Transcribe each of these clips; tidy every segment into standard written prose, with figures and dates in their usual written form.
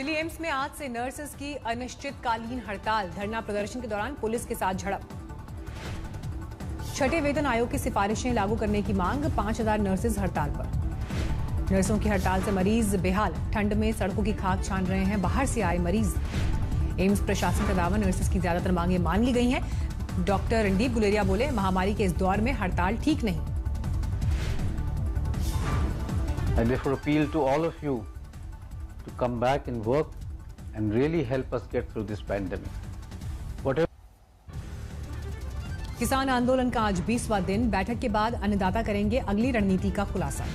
Delhi AIIMS में आज से नर्सेस की अनिश्चितकालीन हड़ताल। धरना प्रदर्शन के दौरान पुलिस के साथ झड़प। छठे वेतन आयोग की सिफारिशें लागू करने की मांग। 5000 नर्सेस हड़ताल पर। नर्सों की हड़ताल से मरीज बेहाल। ठंड में सड़कों की खाक छान रहे हैं बाहर से आए मरीज। एम्स प्रशासन का दावा, नर्सेस की ज्यादातर मांगे मान ली गई हैं। डॉक्टर रणदीप गुलेरिया बोले, महामारी के इस दौर में हड़ताल ठीक नहीं। I therefore appeal to all of you to come back and work and really help us get through this pandemic. Whatever. किसान आंदोलन का आज 20वां दिन। बैठक के बाद अन्नदाता करेंगे अगली रणनीति का खुलासा।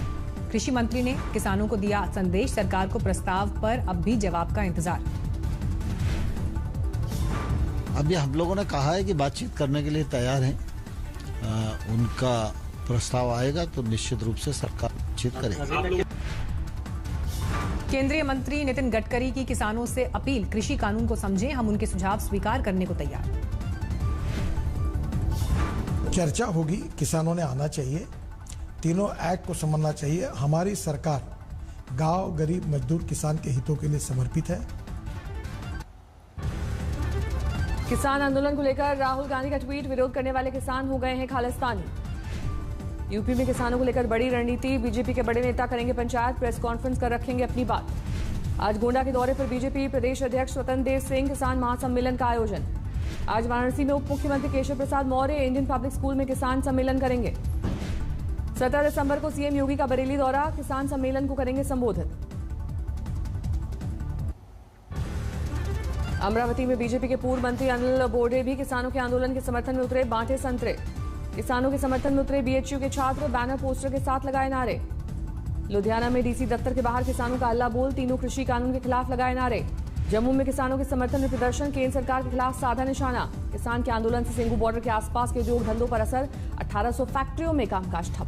कृषि मंत्री ने किसानों को दिया संदेश, सरकार को प्रस्ताव पर अब भी जवाब का इंतजार। अभी हम लोगों ने कहा है कि बातचीत करने के लिए तैयार हैं। उनका प्रस्ताव आएगा तो निश्चित रूप से सरकार बातचीत करेगी। केंद्रीय मंत्री नितिन गडकरी की किसानों से अपील, कृषि कानून को समझें, हम उनके सुझाव स्वीकार करने को तैयार। चर्चा होगी, किसानों ने आना चाहिए, तीनों एक्ट को समझना चाहिए। हमारी सरकार गांव, गरीब, मजदूर, किसान के हितों के लिए समर्पित है। किसान आंदोलन को लेकर राहुल गांधी का ट्वीट, विरोध करने वाले किसान हो गए हैं खालिस्तानी। यूपी में किसानों को लेकर बड़ी रणनीति, बीजेपी के बड़े नेता करेंगे पंचायत, प्रेस कॉन्फ्रेंस कर रखेंगे अपनी बात। आज गोंडा के दौरे पर बीजेपी प्रदेश अध्यक्ष स्वतंत्र देव सिंह किसान महासम्मेलन का आयोजन। आज वाराणसी में उप मुख्यमंत्री Keshav Prasad Maurya Indian public school में किसान सम्मेलन करेंगे। 17 दिसंबर को सीएम योगी का बरेली दौरा, किसान सम्मेलन को करेंगे संबोधित। अमरावती में बीजेपी के पूर्व मंत्री अनिल बोर्डे भी किसानों के आंदोलन के समर्थन में उतरे, बांटे संतरे। किसानों के समर्थन में उतरे बीएचयू के छात्र, बैनर पोस्टर के साथ लगाए नारे। लुधियाना में डीसी दफ्तर के बाहर किसानों का हल्ला बोल, तीनों कृषि कानून के खिलाफ लगाए नारे। जम्मू में किसानों के समर्थन में प्रदर्शन, केंद्र सरकार के खिलाफ साधा निशाना। किसान के आंदोलन से सिंघू बॉर्डर के आसपास के उद्योग धंधों पर असर, 1800 फैक्ट्रियों में कामकाज ठप।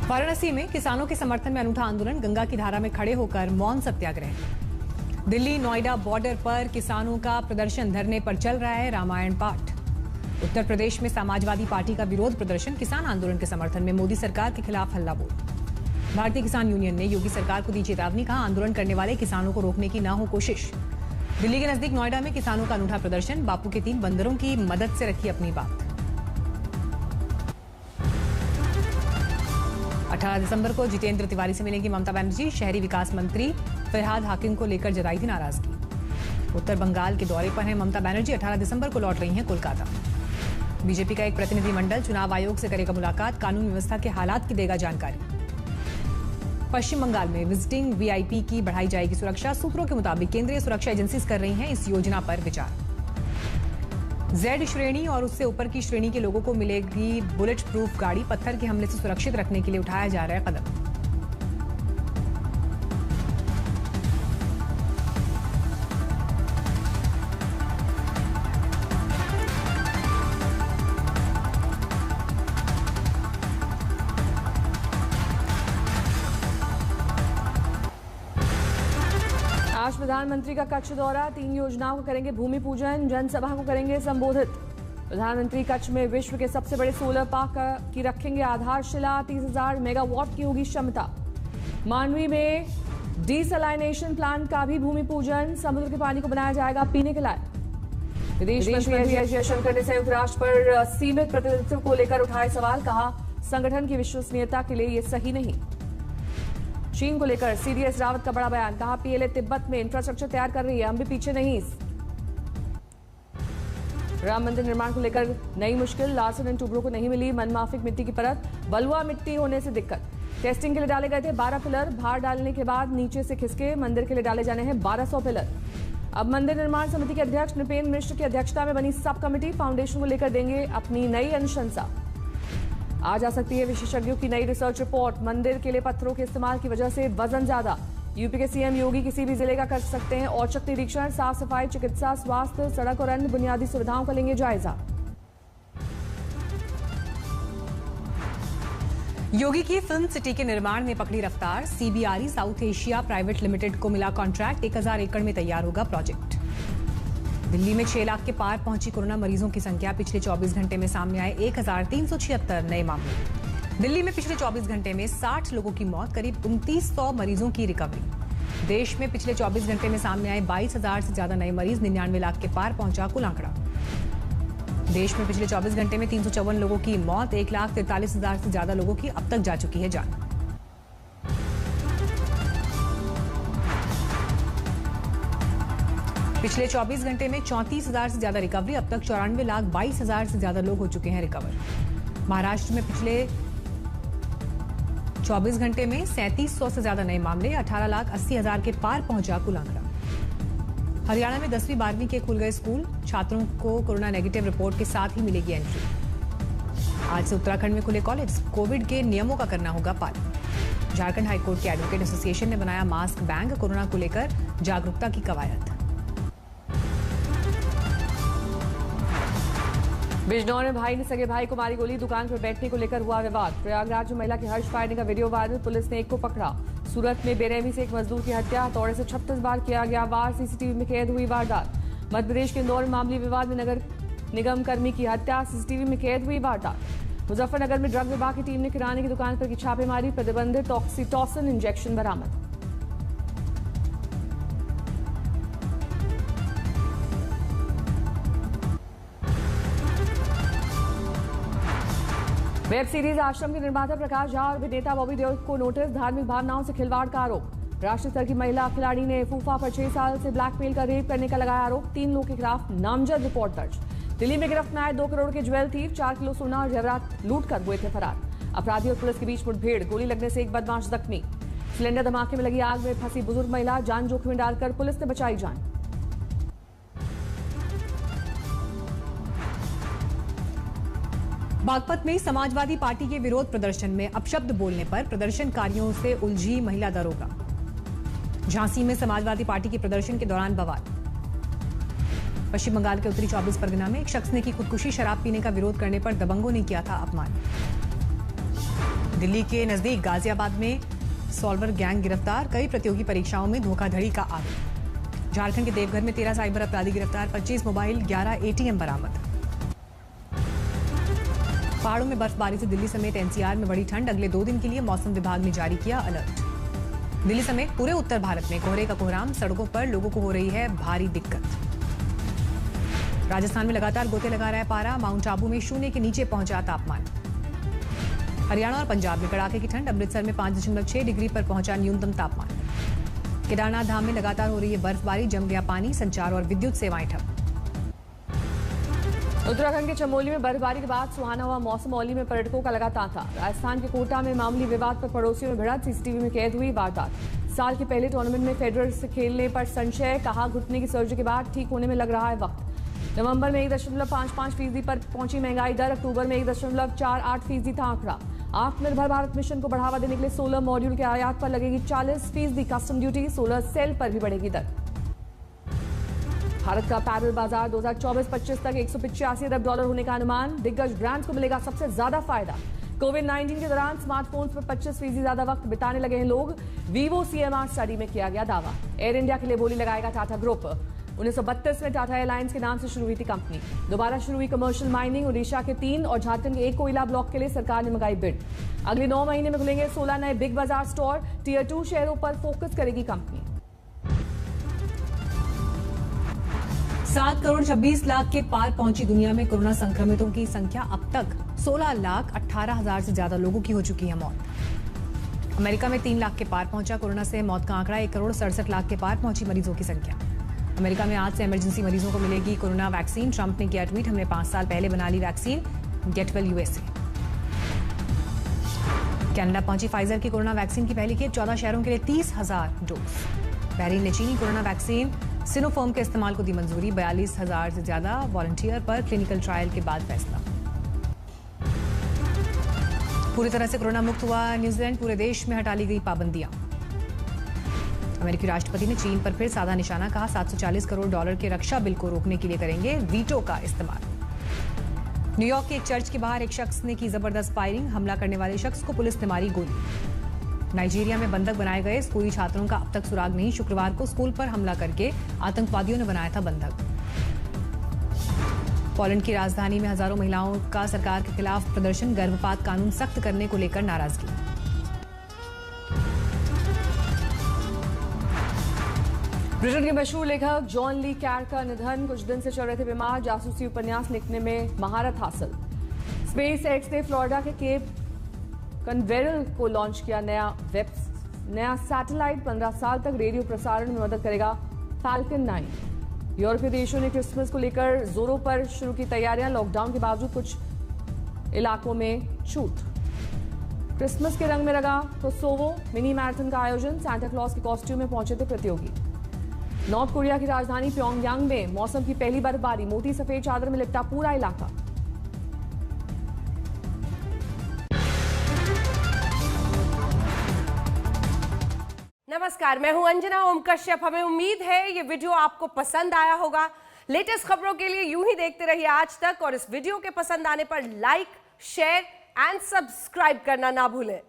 वाराणसी में किसानों के समर्थन में अनूठा आंदोलन, गंगा की धारा में खड़े होकर मौन सत्याग्रह। दिल्ली नोएडा बॉर्डर पर किसानों का प्रदर्शन, धरने पर चल रहा है रामायण पाठ। उत्तर प्रदेश में समाजवादी पार्टी का विरोध प्रदर्शन, किसान आंदोलन के समर्थन में मोदी सरकार के खिलाफ हल्ला बोल। भारतीय किसान यूनियन ने योगी सरकार को दी चेतावनी, कहा आंदोलन करने वाले किसानों को रोकने की ना हो कोशिश। दिल्ली के नजदीक नोएडा में किसानों का अनूठा प्रदर्शन, बापू के 3 बंदरों की मदद से रखी अपनी बात। 18 दिसंबर को जितेंद्र तिवारी से मिलेंगी ममता बनर्जी। शहरी विकास मंत्री फरहाद हाकिम को लेकर जताई थी नाराजगी। उत्तर बंगाल के दौरे पर हैं ममता बनर्जी, 18 दिसंबर को लौट रही हैं कोलकाता। बीजेपी का एक प्रतिनिधिमंडल चुनाव आयोग से करेगा मुलाकात, कानून व्यवस्था के हालात की देगा जानकारी। पश्चिम बंगाल में विजिटिंग वीआईपी की बढ़ाई जाएगी सुरक्षा, सूत्रों के मुताबिक केंद्रीय सुरक्षा एजेंसीज कर रही हैं इस योजना पर विचार। जेड श्रेणी और उससे ऊपर की श्रेणी के लोगों को मिलेगी बुलेट प्रूफ गाड़ी, पत्थर के हमले से सुरक्षित रखने के लिए उठाया जा रहा है कदम। आज प्रधानमंत्री का कच्छ दौरा, 3 योजनाओं को करेंगे भूमि पूजन, जनसभा को करेंगे संबोधित। प्रधानमंत्री कच्छ में विश्व के सबसे बड़े सोलर पार्क की रखेंगे आधारशिला, 30,000 मेगावाट की होगी क्षमता। मांडवी में डीसैलिनेशन प्लांट का भी भूमि पूजन, समुद्र के पानी को बनाया जाएगा पीने के लायक। विदेश मंत्री एस जयशंकर ने संयुक्त राष्ट्र पर सीमित प्रतिनिधित्व को लेकर उठाए सवाल, कहा संगठन की विश्वसनीयता के लिए ये सही नहीं। चीन को लेकर सीडीएस रावत का बड़ा बयान, कहा पीएलए तिब्बत में इंफ्रास्ट्रक्चर तैयार कर रही है, हम भी पीछे नहीं। राम मंदिर निर्माण को लेकर नई मुश्किल, लार्सन एंड टुब्रो को नहीं मिली मनमाफिक मिट्टी की परत, बलुआ मिट्टी होने से दिक्कत। टेस्टिंग के लिए डाले गए थे 12 पिलर, भार डालने के बाद नीचे से खिसके, मंदिर के लिए डाले जाने हैं 1200 पिलर। अब मंदिर निर्माण समिति के अध्यक्ष नृपेंद्र मिश्र की अध्यक्षता में बनी सब कमेटी फाउंडेशन को लेकर देंगे अपनी नई अनुशंसा। आज आ सकती है विशेषज्ञों की नई रिसर्च रिपोर्ट, मंदिर के लिए पत्थरों के इस्तेमाल की वजह से वजन ज्यादा। यूपी के सीएम योगी किसी भी जिले का कर सकते हैं औचक निरीक्षण, साफ सफाई, चिकित्सा, स्वास्थ्य, सड़क और अन्य बुनियादी सुविधाओं का लेंगे जायजा। योगी की फिल्म सिटी के निर्माण में पकड़ी रफ्तार, CBRE south Asia private limited को मिला कॉन्ट्रैक्ट, 1000 एकड़ में तैयार होगा प्रोजेक्ट। दिल्ली में 6 लाख के पार पहुंची कोरोना मरीजों की संख्या। पिछले 24 घंटे में सामने आए 1376 नए मामले। दिल्ली में पिछले 24 घंटे में 60 लोगों की मौत, करीब 2900 मरीजों की रिकवरी। देश में पिछले 24 घंटे में सामने आए 22,000 से ज्यादा नए मरीज, 99 लाख के पार पहुंचा कुल आंकड़ा। देश में पिछले 24 घंटे में 354 लोगों की मौत, 1,43,000 से ज्यादा लोगों की अब तक जा चुकी है जान। पिछले 24 घंटे में 34,000 से ज्यादा रिकवरी, अब तक 94,22,000 से ज्यादा लोग हो चुके हैं रिकवर। महाराष्ट्र में पिछले 24 घंटे में 3700 से ज्यादा नए मामले, 18,80,000 के पार पहुंचा कुल आंकड़ा। हरियाणा में 10वीं 12वीं के खुल गए स्कूल, छात्रों को कोरोना नेगेटिव रिपोर्ट के साथ ही मिलेगी एंट्री। आज से उत्तराखंड में खुले कॉलेज, कोविड के नियमों का करना होगा पालन। झारखंड हाईकोर्ट के एडवोकेट एसोसिएशन ने बनाया मास्क बैंक, कोरोना को लेकर जागरूकता की कवायद। बिजनौर में भाई ने सगे भाई को मारी गोली, दुकान पर बैठने को लेकर हुआ विवाद। प्रयागराज में महिला के हर्ष फायरने का वीडियो वायरल, पुलिस ने एक को पकड़ा। सूरत में बेरहमी से एक मजदूर की हत्या, हथौड़े से 36 बार किया गया वार, सीसीटीवी में कैद हुई वारदात। मध्य प्रदेश के इंदौर में मामूली विवाद में नगर निगम कर्मी की हत्या, सीसीटीवी में कैद हुई वारदात। मुजफ्फरनगर में ड्रग विभाग की टीम ने किराने की दुकान पर की छापेमारी, प्रतिबंधित ऑक्सीटोसिन इंजेक्शन बरामद। वेब सीरीज आश्रम के निर्माता प्रकाश झा और अभिनेता बॉबी देओल को नोटिस, धार्मिक भावनाओं से खिलवाड़ का आरोप। राष्ट्रीय स्तर की महिला खिलाड़ी ने फूफा पर 6 साल से ब्लैकमेल कर रेप करने का लगाया आरोप, 3 लोगों के खिलाफ नामजद रिपोर्ट दर्ज। दिल्ली में गिरफ्त में आए 2 करोड़ के ज्वेल थीफ, 4 किलो सोना और जेवरात लूट कर हुए थे फरार। अपराधी और पुलिस के बीच मुठभेड़, गोली लगने से एक बदमाश जख्मी। सिलेंडर धमाके में लगी आग में फंसी बुजुर्ग महिला, जान जोखिम में डालकर पुलिस ने बचाई जान। बागपत में समाजवादी पार्टी के विरोध प्रदर्शन में अपशब्द बोलने पर प्रदर्शनकारियों से उलझी महिला दरोगा। झांसी में समाजवादी पार्टी के प्रदर्शन के दौरान बवाल। पश्चिम बंगाल के उत्तरी 24 परगना में एक शख्स ने की खुदकुशी, शराब पीने का विरोध करने पर दबंगों ने किया था अपमान। दिल्ली के नजदीक गाजियाबाद में सॉल्वर गैंग गिरफ्तार, कई प्रतियोगी परीक्षाओं में धोखाधड़ी का आरोप। झारखंड के देवघर में 13 साइबर अपराधी गिरफ्तार, 25 मोबाइल, 11 एटीएम बरामद। पहाड़ों में बर्फबारी से दिल्ली समेत एनसीआर में बढ़ी ठंड, अगले 2 दिन के लिए मौसम विभाग ने जारी किया अलर्ट। दिल्ली समेत पूरे उत्तर भारत में कोहरे का कोहराम, सड़कों पर लोगों को हो रही है भारी दिक्कत। राजस्थान में लगातार गोते लगा रहा है पारा, माउंट आबू में 0 के नीचे पहुंचा तापमान। हरियाणा और पंजाब में कड़ाके की ठंड, अमृतसर में 5.6 डिग्री पर पहुंचा न्यूनतम तापमान। केदारनाथ धाम में लगातार हो रही है बर्फबारी, जम गया पानी, संचार और विद्युत सेवाएं ठप। उत्तराखंड के चमोली में बर्फबारी के बाद सुहाना हुआ मौसम, औली में पर्यटकों का लगा तांता। राजस्थान के कोटा में मामूली विवाद पर पड़ोसियों में भिड़ंत, सीसीटीवी में कैद हुई वारदात। साल के पहले टूर्नामेंट में फेडरर से खेलने पर संशय, कहा घुटने की सर्जरी के बाद ठीक होने में लग रहा है वक्त। नवंबर में 1.55% पर पहुंची महंगाई दर, अक्टूबर में 1.48% था आंकड़ा। आत्मनिर्भर भारत मिशन को बढ़ावा देने के लिए सोलर मॉड्यूल के आयात पर लगेगी 40% कस्टम ड्यूटी, सोलर सेल पर भी बढ़ेगी दर। भारत का पैरेलल बाजार 2024-25 तक $185 अरब होने का अनुमान, दिग्गज ब्रांड्स को मिलेगा सबसे ज्यादा फायदा। कोविड-19 के दौरान स्मार्टफोन्स पर 25% ज्यादा वक्त बिताने लगे हैं लोग, वीवो सीएमआर स्टडी में किया गया दावा। एयर इंडिया के लिए बोली लगाएगा टाटा ग्रुप। 1932 में टाटा एयरलाइंस के नाम से शुरू हुई थी कंपनी, दोबारा शुरू हुई कमर्शियल माइनिंग। ओडिशा के 3 और झारखंड के 1 कोयला ब्लॉक के लिए सरकार ने मंगाई बिड। अगले 9 महीने में खुलेंगे 16 नए बिग बाजार स्टोर, टियर 2 शहरों पर फोकस करेगी कंपनी। 7 करोड़ 26 लाख के पार पहुंची दुनिया में कोरोना संक्रमितों की संख्या, अब तक 16,18,000 से ज्यादा लोगों की हो चुकी है मौत। अमेरिका में 3 लाख के पार पहुंचा कोरोना से मौत का आंकड़ा, 1 करोड़ 67 लाख के पार पहुंची मरीजों की संख्या। अमेरिका में आज से इमरजेंसी मरीजों को मिलेगी कोरोना वैक्सीन, ट्रंप ने किया ट्वीट, हमने 5 साल पहले बना ली vaccine, get well USA. Canada पहुंची फाइजर की कोरोना वैक्सीन की पहली खेप, 14 शहरों के लिए 30,000 डोज। बहरीन ने चीनी कोरोना वैक्सीन सिनोफार्म के इस्तेमाल को दी मंजूरी, 42,000 से ज्यादा वॉलंटियर पर क्लिनिकल ट्रायल के बाद फैसला। पूरी तरह से कोरोना मुक्त हुआ न्यूजीलैंड, पूरे देश में हटा ली गई पाबंदियां। अमेरिकी राष्ट्रपति ने चीन पर फिर साधा निशाना, कहा $740 करोड़ के रक्षा बिल को रोकने के लिए करेंगे वीटो का इस्तेमाल। न्यूयॉर्क के एक चर्च के बाहर एक शख्स ने की जबरदस्त फायरिंग, हमला करने वाले शख्स को पुलिस ने मारी गोली। नाइजीरिया में बंधक बनाए गए स्कूली छात्रों का अब तक सुराग नहीं, शुक्रवार को स्कूल पर हमला करके आतंकवादियों ने बनाया था बंधक। पोलैंड की राजधानी में हजारों महिलाओं का सरकार के खिलाफ प्रदर्शन, गर्भपात कानून सख्त करने को लेकर नाराजगी। ब्रिटेन के मशहूर लेखक जॉन ली कैर का निधन, कुछ दिन से चल रहे थे बीमार, जासूसी उपन्यास लिखने में महारत हासिल। स्पेस एक्स ने फ्लोरिडा के केप कनवेरल को लॉन्च किया नया सैटेलाइट, 15 साल तक रेडियो प्रसारण में मदद करेगा फैल्कन 9। यूरोपीय देशों ने क्रिसमस को लेकर जोरों पर शुरू की तैयारियां, लॉकडाउन के बावजूद कुछ इलाकों में छूट। क्रिसमस के रंग में रंगा कोसोवो, मिनी मैराथन का आयोजन, सांता क्लॉज के कॉस्ट्यूम में पहुंचे थे प्रतियोगी। नॉर्थ कोरिया की राजधानी प्योंगयांग में मौसम की पहली बर्फबारी, मोटी सफेद चादर में लिपटा पूरा इलाका। नमस्कार, मैं हूं अंजना ओम कश्यप। हमें उम्मीद है ये वीडियो आपको पसंद आया होगा। लेटेस्ट खबरों के लिए यूं ही देखते रहिए आज तक, और इस वीडियो के पसंद आने पर लाइक, शेयर एंड सब्सक्राइब करना ना भूलें।